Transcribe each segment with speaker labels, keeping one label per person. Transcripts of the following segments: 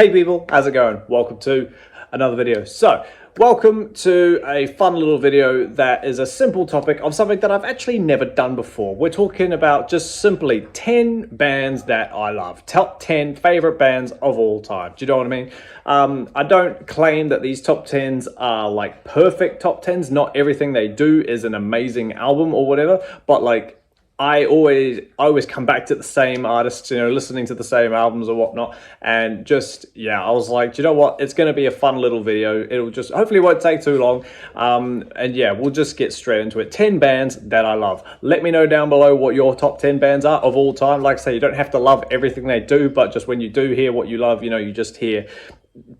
Speaker 1: Hey people, how's it going? Welcome to another video. So, welcome to a fun little video that is a simple topic of something that I've actually never done before. We're talking about just simply 10 bands that I love. Top 10 favorite bands of all time. Do you know what I mean? I don't claim that these top 10s are like perfect top 10s. Not everything they do is an amazing album or whatever, but like I always come back to the same artists, you know, listening to the same albums or whatnot, and just, yeah, I was like, you know what, it's going to be a fun little video. It'll just, hopefully won't take too long, and yeah, we'll just get straight into it. 10 bands that I love. Let me know down below what your top 10 bands are of all time. Like I say, you don't have to love everything they do, but just when you do hear what you love, you know, you just hear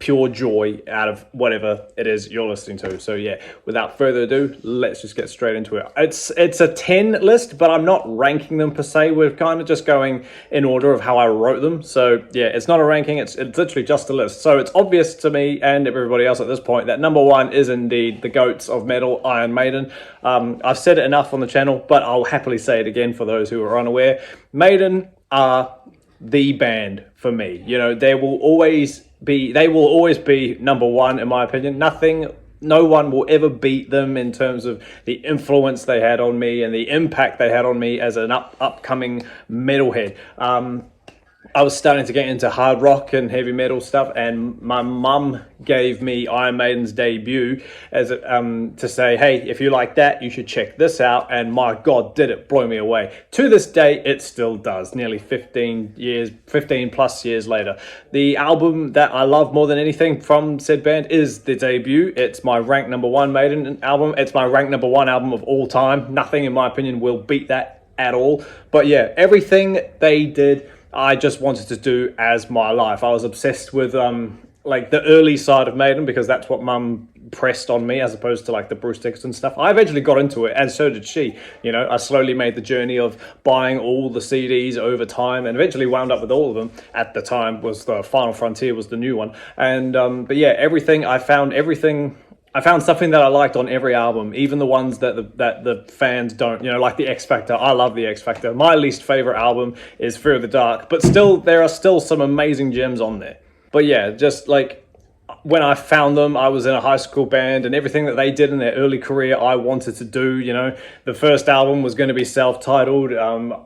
Speaker 1: pure joy out of whatever it is you're listening to. So yeah, without further ado, let's just get straight into it. It's a 10 list, but I'm not ranking them per se. We're kind of just going in order of how I wrote them. So yeah, it's not a ranking, it's literally just a list. So it's obvious to me and everybody else at this point that number one is indeed the GOATs of metal, Iron Maiden. I've said it enough on the channel, but I'll happily say it again for those who are unaware. Maiden are the band for me. You know, they will always be number one in my opinion. No one will ever beat them in terms of the influence they had on me and the impact they had on me as an upcoming metalhead. I was starting to get into hard rock and heavy metal stuff, and my mum gave me Iron Maiden's debut as to say, hey, if you like that, you should check this out. And my God, did it blow me away. To this day, it still does, nearly 15 plus years later. The album that I love more than anything from said band is the debut. It's my ranked number one Maiden album. It's my ranked number one album of all time. Nothing, in my opinion, will beat that at all. But yeah, everything they did, I just wanted to do as my life. I was obsessed with like the early side of Maiden because that's what mum pressed on me, as opposed to like the Bruce Dickinson stuff. I eventually got into it, and so did she. You know, I slowly made the journey of buying all the CDs over time, and eventually wound up with all of them. At the time, was the Final Frontier was the new one, and but yeah, I found something that I liked on every album, even the ones that the fans don't, you know, like the X Factor. I love the X Factor. My least favorite album is Fear of the Dark, but still, there are still some amazing gems on there. But yeah, just like when I found them, I was in a high school band, and everything that they did in their early career, I wanted to do. You know, the first album was going to be self-titled.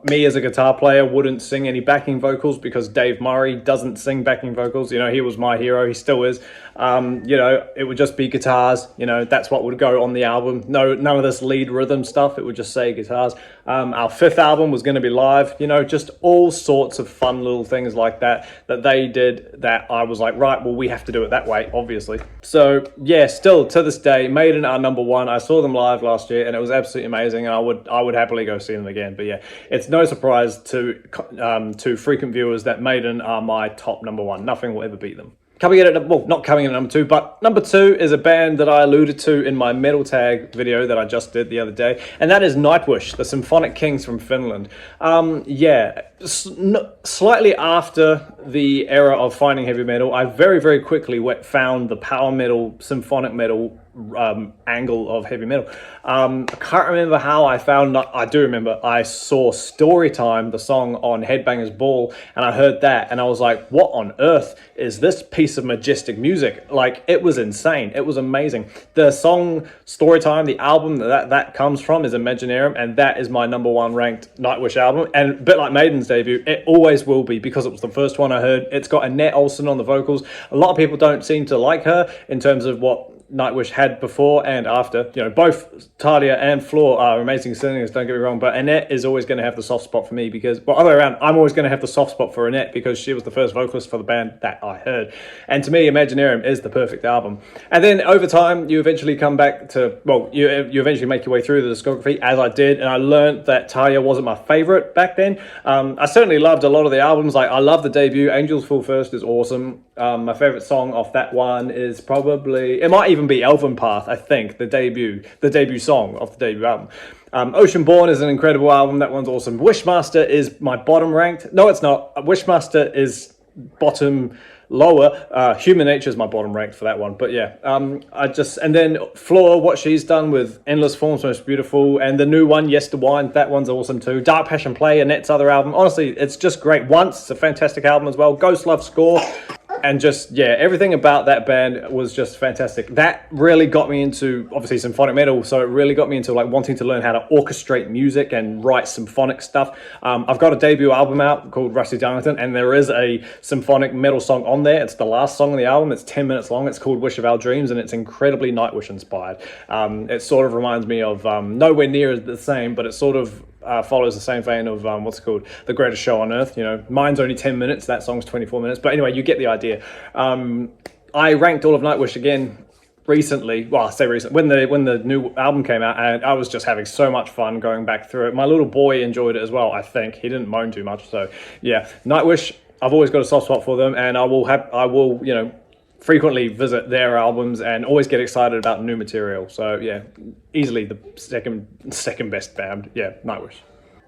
Speaker 1: Me as a guitar player wouldn't sing any backing vocals because Dave Murray doesn't sing backing vocals. You know, he was my hero. He still is. You know, it would just be guitars. You know, that's what would go on the album. None of this lead rhythm stuff. It would just say guitars. Our fifth album was going to be live. You know, just all sorts of fun little things like that they did that I was like, right, well, we have to do it that way, obviously. So yeah, still to this day, Maiden are number one. I saw them live last year, and it was absolutely amazing. And I would happily go see them again. But yeah, it's no surprise to frequent viewers that Maiden are my top number one. Nothing will ever beat them. Coming in at, well, not coming in at number two, but number two is a band that I alluded to in my Metal Tag video that I just did the other day, and that is Nightwish, the Symphonic Kings from Finland. Yeah, slightly after the era of finding heavy metal, I very, very quickly found the power metal, symphonic metal angle of heavy metal. I can't remember how I found, I do remember I saw Storytime, the song on Headbangers Ball, and I heard that, and I was like, what on earth is this piece of majestic music? Like, it was insane. It was amazing. The song Storytime, the album that comes from is Imaginarium, and that is my number one ranked Nightwish album, and a bit like Maiden's debut, it always will be because it was the first one I heard. It's got Annette Olsen on the vocals. A lot of people don't seem to like her in terms of what Nightwish had before and after. You know, both Talia and Floor are amazing singers, don't get me wrong, but Annette is always going to have the soft spot for me because, well, other way around, I'm always going to have the soft spot for Annette because she was the first vocalist for the band that I heard. And to me, Imaginarium is the perfect album. And then over time, you eventually come back to, well, you eventually make your way through the discography, as I did, and I learned that Talia wasn't my favorite back then. I certainly loved a lot of the albums. Like, I love the debut. Angels Fall First is awesome. My favorite song off that one is probably, it might even be Elven Path, I think, the debut song of the debut album. Ocean Born is an incredible album. That one's awesome. Wishmaster is my bottom ranked. No, it's not. Wishmaster is bottom lower. Human Nature is my bottom ranked for that one. But yeah, and then Floor, what she's done with Endless Forms, Most Beautiful, and the new one, Yes to Wine, that one's awesome too. Dark Passion Play, Annette's other album. Honestly, it's just great. Once, it's a fantastic album as well. Ghost Love Score. And just, yeah, everything about that band was just fantastic. That really got me into, obviously, symphonic metal, so it really got me into like wanting to learn how to orchestrate music and write symphonic stuff. I've got a debut album out called Rusty Darlington, and there is a symphonic metal song on there. It's the last song on the album. It's 10 minutes long. It's called Wish of Our Dreams, and it's incredibly Nightwish inspired. It sort of reminds me of, nowhere near the same, but it sort of follows the same vein of what's it called, The Greatest Show on Earth. You know, mine's only 10 minutes, that song's 24 minutes. But anyway, you get the idea. I ranked all of Nightwish again recently. Well, I say recent, when the new album came out, and I was just having so much fun going back through it. My little boy enjoyed it as well, I think. He didn't moan too much. So yeah, Nightwish, I've always got a soft spot for them, and I will, you know, frequently visit their albums and always get excited about new material. So yeah, easily the second best band. Yeah, Nightwish.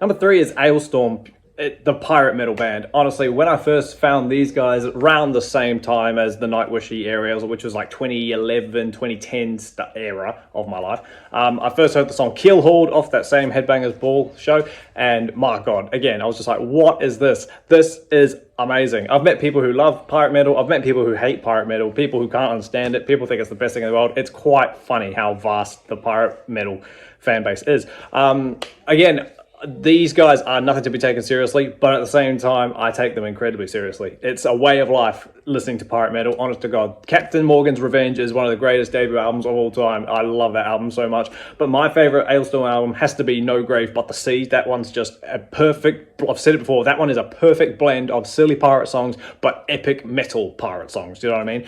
Speaker 1: Number 3 is Alestorm, the pirate metal band. Honestly, when I first found these guys around the same time as the Nightwishy areas, which was like 2011, 2010 era of my life, I first heard the song Keelhauled off that same Headbangers Ball show, and my God, again, I was just like, what is this? This is amazing. I've met people who love pirate metal. I've met people who hate pirate metal, people who can't understand it, people think it's the best thing in the world. It's quite funny how vast the pirate metal fan base is. Again, these guys are nothing to be taken seriously, but at the same time, I take them incredibly seriously. It's a way of life listening to pirate metal, honest to God. Captain Morgan's Revenge is one of the greatest debut albums of all time. I love that album so much. But my favorite Alestorm album has to be No Grave But the Sea. That one's just a perfect, I've said it before, that one is a perfect blend of silly pirate songs, but epic metal pirate songs. Do you know what I mean?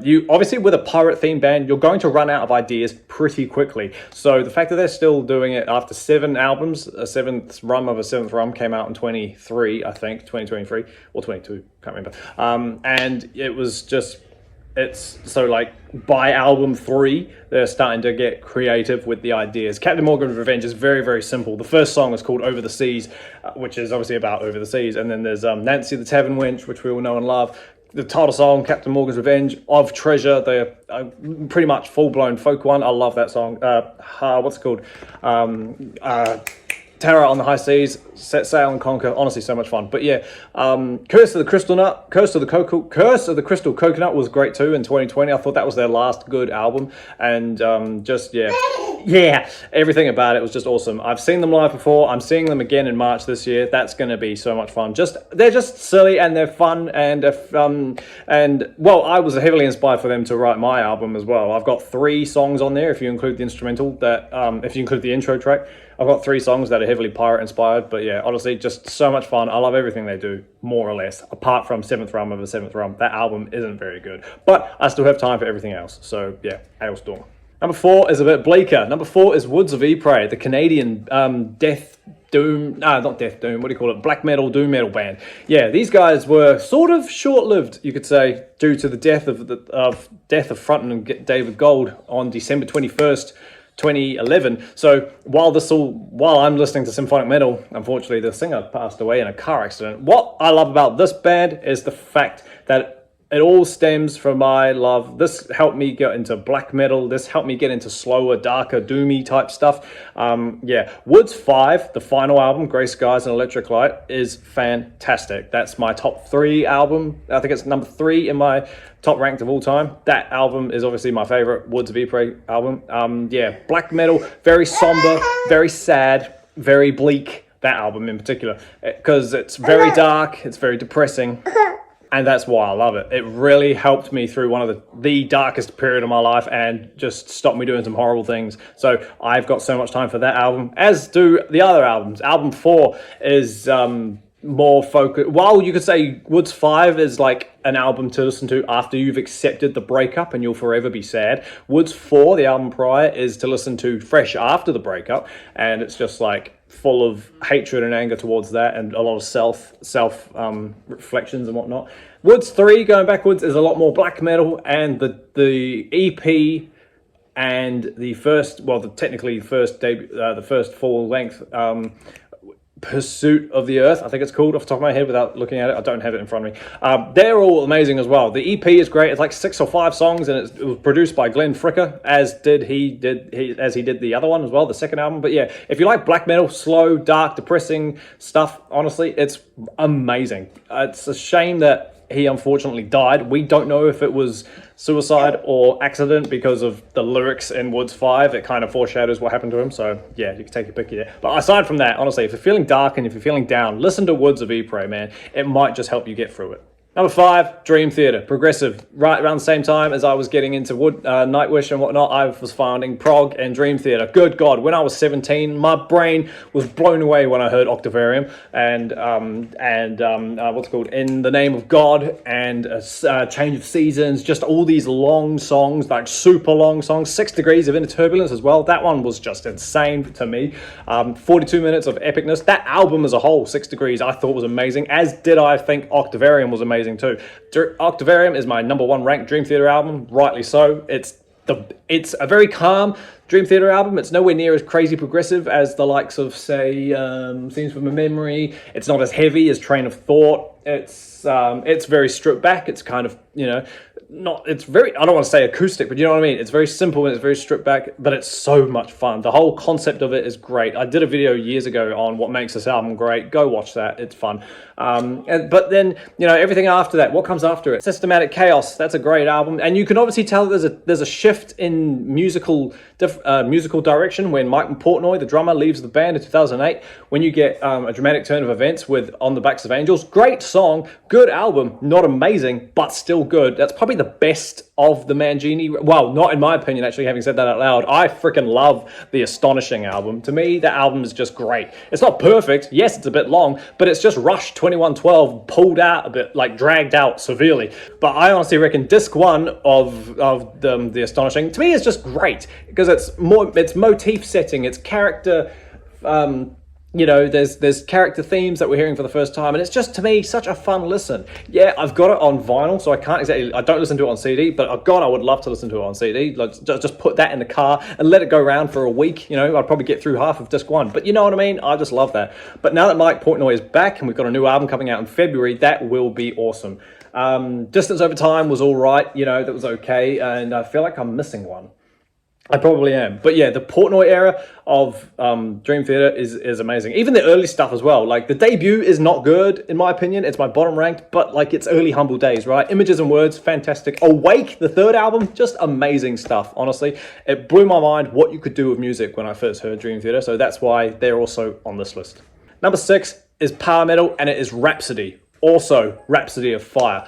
Speaker 1: You obviously, with a pirate themed band, you're going to run out of ideas pretty quickly. So the fact that they're still doing it after 7 albums, a seventh rum came out in 23, I think, 2023 or 22, can't remember. And it was just, it's so like by album 3, they're starting to get creative with the ideas. Captain Morgan's Revenge is very, very simple. The first song is called Over the Seas, which is obviously about over the seas. And then there's Nancy the Tavern Wench, which we all know and love. The title song, Captain Morgan's Revenge, Of Treasure, the pretty much full-blown folk one. I love that song. What's it called? Terror on the High Seas, Set Sail and Conquer. Honestly, so much fun. But yeah, Curse of the Crystal Coconut was great too in 2020. I thought that was their last good album, and just yeah, everything about it was just awesome. I've seen them live before. I'm seeing them again in March this year. That's going to be so much fun. They're just silly and they're fun, and well, I was heavily inspired for them to write my album as well. I've got 3 songs on there if you include the instrumental. If you include the intro track, I've got 3 songs that are heavily pirate inspired. But yeah, honestly, just so much fun. I love everything they do, more or less, apart from Seventh Rum of the Seventh Rum. That album isn't very good, but I still have time for everything else. So yeah, Alestorm. Number 4 is a bit bleaker. Number 4 is Woods of Ypres, the Canadian Black metal, doom metal band. Yeah, these guys were sort of short-lived, you could say, due to the death of frontman David Gold on December 21st, 2011. So while I'm listening to symphonic metal, unfortunately the singer passed away in a car accident. What I love about this band is the fact that it all stems from my love. This helped me get into black metal. This helped me get into slower, darker, doomy type stuff. Yeah, Woods 5, the final album, Grey Skies and Electric Light, is fantastic. That's my top 3 album. I think it's number 3 in my top ranked of all time. That album is obviously my favorite Woods of Ypres album. Yeah, black metal, very somber, very sad, very bleak. That album in particular, because it's very dark, it's very depressing. And that's why I love it. It really helped me through one of the darkest period of my life and just stopped me doing some horrible things. So I've got so much time for that album, as do the other albums. Album 4 is more focused. While you could say Woods 5 is like an album to listen to after you've accepted the breakup and you'll forever be sad, Woods 4, the album prior, is to listen to fresh after the breakup, and it's just like full of hatred and anger towards that, and a lot of self reflections and whatnot. Woods 3, going backwards, is a lot more black metal, and the EP and the first, well, technically the first full length Pursuit of the Earth, I think it's called, off the top of my head without looking at it. I don't have it in front of me. They're all amazing as well. The EP is great. It's like 6 or 5 songs, and it was produced by Glenn Fricker, as he did the other one as well, the second album. But yeah, if you like black metal, slow, dark, depressing stuff, honestly, it's amazing. It's a shame that he unfortunately died. We don't know if it was suicide or accident because of the lyrics in Woods 5. It kind of foreshadows what happened to him. So yeah, you can take a pick there. But aside from that, honestly, if you're feeling dark and if you're feeling down, listen to Woods of Ypres, man. It might just help you get through it. Number 5, Dream Theater, progressive. Right around the same time as I was getting into Nightwish and whatnot, I was finding prog and Dream Theater. Good God, when I was 17, my brain was blown away when I heard Octavarium and what's it called, In the Name of God, and Change of Seasons. Just all these long songs, like super long songs. 6 Degrees of Inner Turbulence as well. That one was just insane to me. 42 minutes of epicness. That album as a whole, 6 Degrees, I thought was amazing. As did I think Octavarium was amazing too. Octavarium is my #1 ranked Dream Theater album, rightly so. It's a very calm Dream Theater album. It's nowhere near as crazy progressive as the likes of, say, Scenes from a Memory. It's not as heavy as Train of Thought. It's very stripped back. It's kind of, it's very, I don't want to say acoustic, but you know what I mean? It's very simple and it's very stripped back, but it's so much fun. The whole concept of it is great. I did a video years ago on what makes this album great. Go watch that. It's fun. But then, everything after that, what comes after it? Systematic Chaos. That's a great album. And you can obviously tell there's a shift in musical direction when Mike Portnoy, the drummer, leaves the band in 2008. When you get a dramatic turn of events with On the Backs of Angels. Great song, good album, not amazing, but still good. That's probably the best of the Mangini. Well, not in my opinion, actually, having said that out loud. I freaking love the Astonishing album. To me, that album is just great. It's not perfect. Yes, it's a bit long, but it's just Rush 2112 pulled out a bit, like dragged out severely. But I honestly reckon disc 1 of the Astonishing, to me, is just great because it's motif setting, it's character. There's character themes that we're hearing for the first time, and it's just, to me, such a fun listen. Yeah, I've got it on vinyl, so I don't listen to it on CD, but God, I would love to listen to it on CD. Like, just put that in the car and let it go around for a week. I'd probably get through half of disc 1, but you know what I mean? I just love that. But now that Mike Portnoy is back and we've got a new album coming out in February, that will be awesome. Distance Over Time was all right, that was okay, and I feel like I'm missing one. I probably am. But yeah, the Portnoy era of Dream Theater is amazing. Even the early stuff as well. Like, the debut is not good, in my opinion. It's my bottom ranked, but like, it's early Humble Days, right? Images and Words, fantastic. Awake, the third album, just amazing stuff, honestly. It blew my mind what you could do with music when I first heard Dream Theater, so that's why they're also on this list. Number 6 is power metal, and it is Rhapsody. Also, Rhapsody of Fire.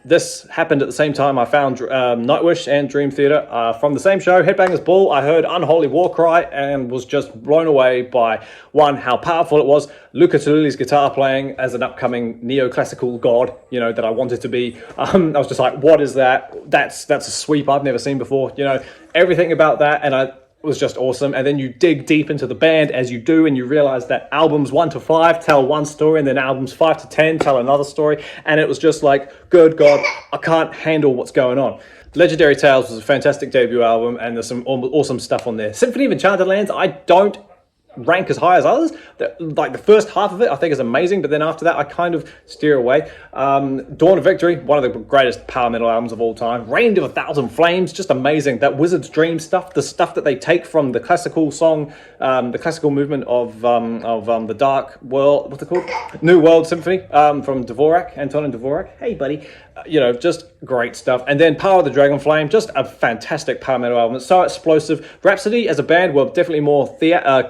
Speaker 1: This happened at the same time I found Nightwish and Dream Theater. From the same show, Headbangers Ball, I heard Unholy Warcry and was just blown away by, one, how powerful it was, Luca Tullili's guitar playing as an upcoming neoclassical god, that I wanted to be. I was just like, what is that? That's a sweep I've never seen before. Everything about that, and was just awesome. And then you dig deep into the band as you do, and you realize that albums 1 to 5 tell one story, and then albums 5 to 10 tell another story. And it was just like, good God, I can't handle what's going on. Legendary Tales was a fantastic debut album, and there's some awesome stuff on there. Symphony of Enchanted Lands, I don't rank as high as others. Like, the first half of it I think is amazing, but then after that I kind of steer away. Dawn of Victory, one of the greatest power metal albums of all time. Reigned of a Thousand Flames, just amazing. That Wizard's Dream stuff, the stuff that they take from the classical song, the classical movement of the Dark World, what's it called? New World Symphony, from Dvorak, Antonin Dvorak. Hey buddy. Just great stuff. And then Power of the Dragon Flame, just a fantastic power metal album. It's so explosive. Rhapsody as a band were definitely more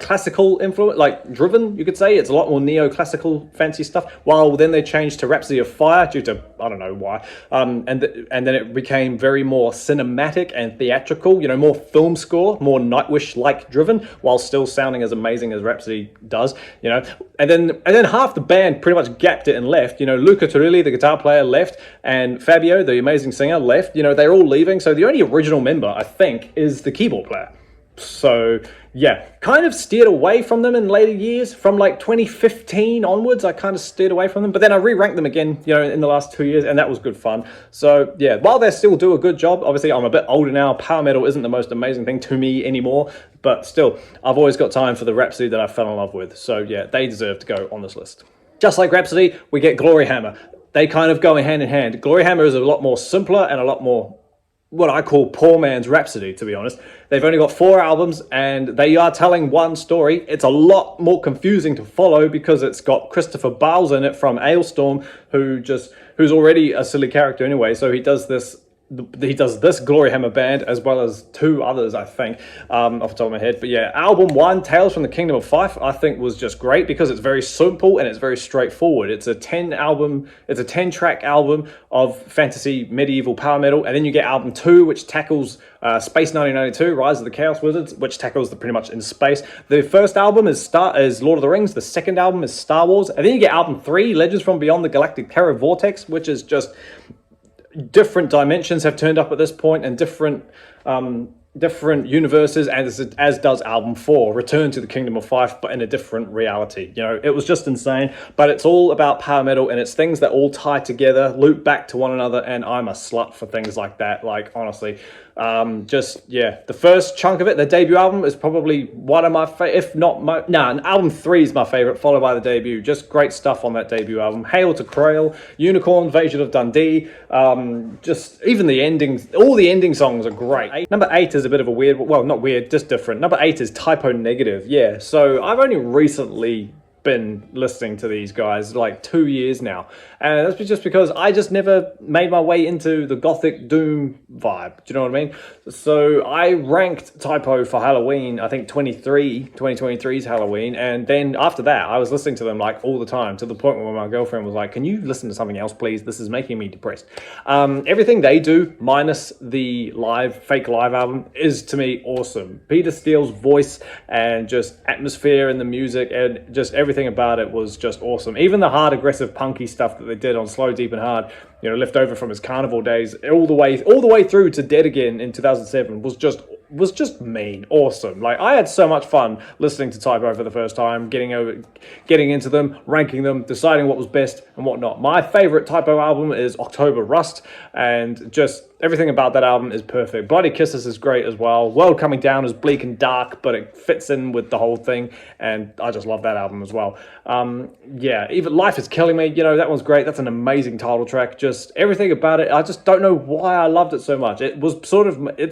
Speaker 1: classical influence, like driven, you could say. It's a lot more neoclassical fancy stuff. While then they changed to Rhapsody of Fire due to, I don't know why. And then it became very more cinematic and theatrical, more film score, more Nightwish-like driven, while still sounding as amazing as Rhapsody does, And then half the band pretty much gapped it and left. Luca Turilli, the guitar player, left, and Fabio, the amazing singer, left. They're all leaving. So the only original member, I think, is the keyboard player. So yeah, kind of steered away from them in later years. From like 2015 onwards, I kind of steered away from them. But then I re-ranked them again, in the last 2 years, and that was good fun. So yeah, while they still do a good job, obviously I'm a bit older now. Power metal isn't the most amazing thing to me anymore. But still, I've always got time for the Rhapsody that I fell in love with. So yeah, they deserve to go on this list. Just like Rhapsody, we get Gloryhammer. They kind of go hand in hand. Gloryhammer is a lot more simpler and a lot more what I call poor man's Rhapsody, to be honest. They've only got 4 albums and they are telling one story. It's a lot more confusing to follow because it's got Christopher Bales in it from Alestorm, who's already a silly character anyway. So he does this Gloryhammer band as well as 2 others, I think, off the top of my head. But yeah, album 1, Tales from the Kingdom of Fife, I think was just great because it's very simple and it's very straightforward. It's a 10-track album of fantasy, medieval power metal, and then you get album 2, which tackles Space 1992, Rise of the Chaos Wizards, which tackles pretty much in space. The first album is Lord of the Rings. The second album is Star Wars, and then you get album 3, Legends from Beyond the Galactic Terror Vortex, which is just different dimensions have turned up at this point, and different universes, as does album 4, Return to the Kingdom of Fife, but in a different reality. You know, it was just insane, but it's all about power metal, and it's things that all tie together, loop back to one another, and I'm a slut for things like that. Like, honestly, the first chunk of it, the debut album, is probably one of my album 3 is my favorite, followed by the debut. Just great stuff on that debut album. Hail to Krail, Unicorn, Invasion of Dundee, just even the endings, all the ending songs are great. Number 8 is a bit of a weird, well, not weird, just different. Number 8 is Typo Negative. Yeah, so I've only recently been listening to these guys, like 2 years now, and that's just because I just never made my way into the gothic doom vibe. Do you know what I mean? So I ranked Typo for Halloween, I think 2023's Halloween, and then after that I was listening to them like all the time, to the point where my girlfriend was like, can you listen to something else please, this is making me depressed. Everything they do minus the fake live album is to me awesome. Peter Steele's voice and just atmosphere and the music and just everything about it was just awesome. Even the hard, aggressive, punky stuff that they did on Slow, Deep and Hard, you know, left over from his Carnival days, all the way through to Dead Again in 2007 was just mean awesome. Like, I had so much fun listening to Typo for the first time, getting into them, ranking them, deciding what was best and whatnot. My favorite Typo album is October Rust, and just everything about that album is perfect. Bloody Kisses is great as well. World Coming Down is bleak and dark, but it fits in with the whole thing, and I just love that album as well. Even Life is Killing Me, you know, that one's great. That's an amazing title track. Just everything about it, I just don't know why I loved it so much. It's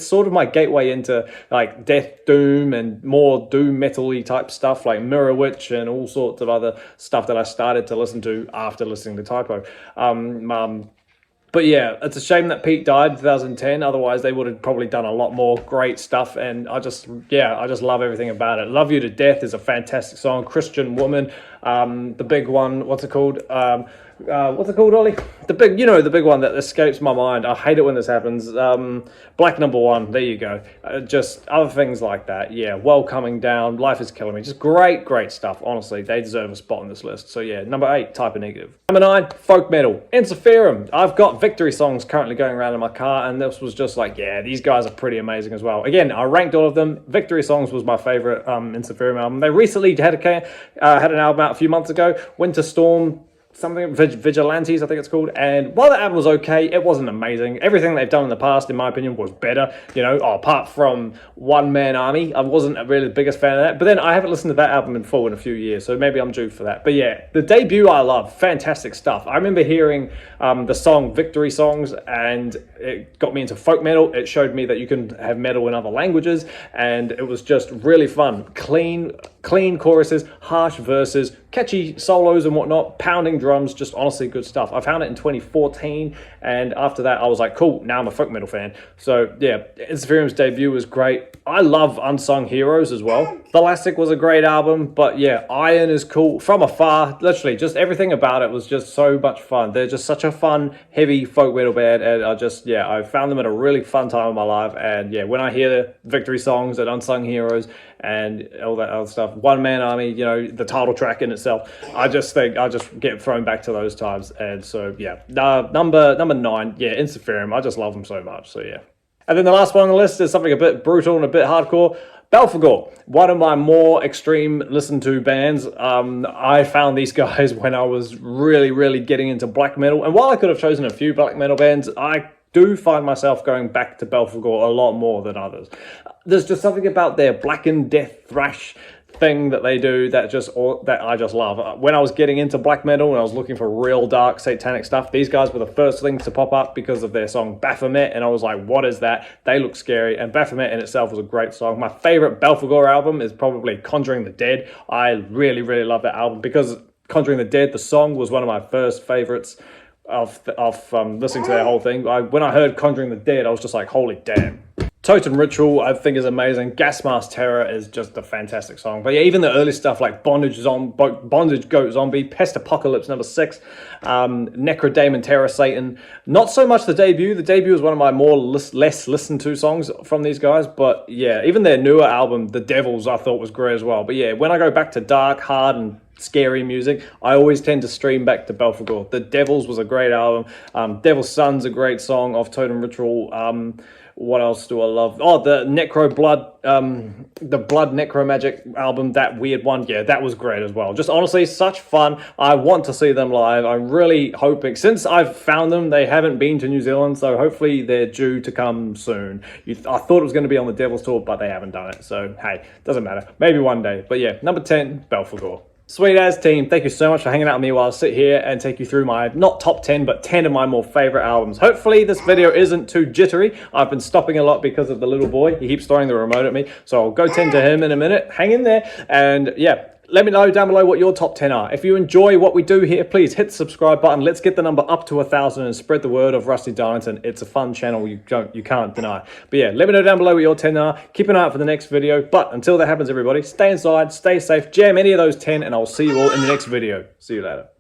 Speaker 1: sort of my gateway into like death doom and more doom metal-y type stuff, like Mirror Witch and all sorts of other stuff that I started to listen to after listening to Typo. But yeah, it's a shame that Pete died in 2010. Otherwise, they would have probably done a lot more great stuff. And I just love everything about it. Love You to Death is a fantastic song. Christian Woman, the big one, what's it called, Ollie? The big one that escapes my mind. I hate it when this happens. Black Number One, there you go. Just other things like that. Yeah, Well Coming Down, Life is Killing Me. Just great stuff. Honestly, they deserve a spot on this list. So yeah, number 8, Type of Negative. Number 9, folk metal, Ensiferum. I've got Victory songs currently going around in my car, and this was just like, yeah, these guys are pretty amazing as well. Again, I ranked all of them. Victory songs was my favorite Ensiferum album. They recently had an album out a few months ago, Winter Storm, something, Vigilantes, I think it's called. And while the album was okay, it wasn't amazing. Everything they've done in the past, in my opinion, was better. You know, apart from One Man Army, I wasn't really the biggest fan of that. But then I haven't listened to that album in full in a few years, so maybe I'm due for that. But yeah, the debut I love, fantastic stuff. I remember hearing the song Victory Songs, and it got me into folk metal. It showed me that you can have metal in other languages, and it was just really fun. Clean choruses, harsh verses, catchy solos and whatnot, pounding drums, just honestly good stuff. I found it in 2014, and after that I was like, cool, now I'm a folk metal fan. So yeah, Ensiferum's debut was great. I love Unsung Heroes as well. Tholastic was a great album, but yeah, Iron is cool. From Afar, literally just everything about it was just so much fun. They're just such a fun, heavy folk metal band, and I found them at a really fun time in my life. And yeah, when I hear the Victory songs and Unsung Heroes and all that other stuff, One Man Army, you know, the title track in itself, I just get thrown back to those times. And so yeah, number 9, yeah, Ensiferum. I just love them so much. So yeah. And then the last one on the list is something a bit brutal and a bit hardcore. Belphegor, one of my more extreme listened to bands. I found these guys when I was really getting into black metal. And while I could have chosen a few black metal bands, I do find myself going back to Belphegor a lot more than others. There's just something about their blackened death thrash thing that they do that I just love. When I was getting into black metal and I was looking for real dark satanic stuff, these guys were the first things to pop up because of their song Baphomet, and I was like, what is that? They look scary, and Baphomet in itself was a great song. My favorite Belphegor album is probably Conjuring the Dead. I really, really love that album because Conjuring the Dead, the song, was one of my first favorites of listening to their whole thing. When I heard Conjuring the Dead, I was just like, holy damn. Totem Ritual, I think, is amazing. Gas Mask Terror is just a fantastic song. But yeah, even the early stuff like Bondage Goat Zombie, Pest Apocalypse #6, Necrodemon Terror Satan. Not so much the debut. The debut is one of my less listened to songs from these guys. But yeah, even their newer album, The Devils, I thought was great as well. But yeah, when I go back to dark, hard, and scary music, I always tend to stream back to Belphegor. The Devils was a great album. Devil's Son's a great song off Totem Ritual. What else do I love? Oh, the the Blood Necromagic album, that weird one. Yeah, that was great as well. Just honestly, such fun. I want to see them live. I'm really hoping, since I've found them, they haven't been to New Zealand, so hopefully they're due to come soon. I thought it was going to be on the Devil's Tour, but they haven't done it. So, hey, doesn't matter. Maybe one day. But yeah, number 10, Belphegor. Sweet as team, thank you so much for hanging out with me while I sit here and take you through my, not top 10, but 10 of my more favorite albums. Hopefully this video isn't too jittery. I've been stopping a lot because of the little boy. He keeps throwing the remote at me, so I'll go tend to him in a minute. Hang in there, and yeah, let me know down below what your top 10 are. If you enjoy what we do here, please hit the subscribe button. Let's get the number up to 1,000 and spread the word of Rusty Darlington. It's a fun channel, you can't deny. But yeah, let me know down below what your 10 are. Keep an eye out for the next video. But until that happens, everybody, stay inside, stay safe, jam any of those 10, and I'll see you all in the next video. See you later.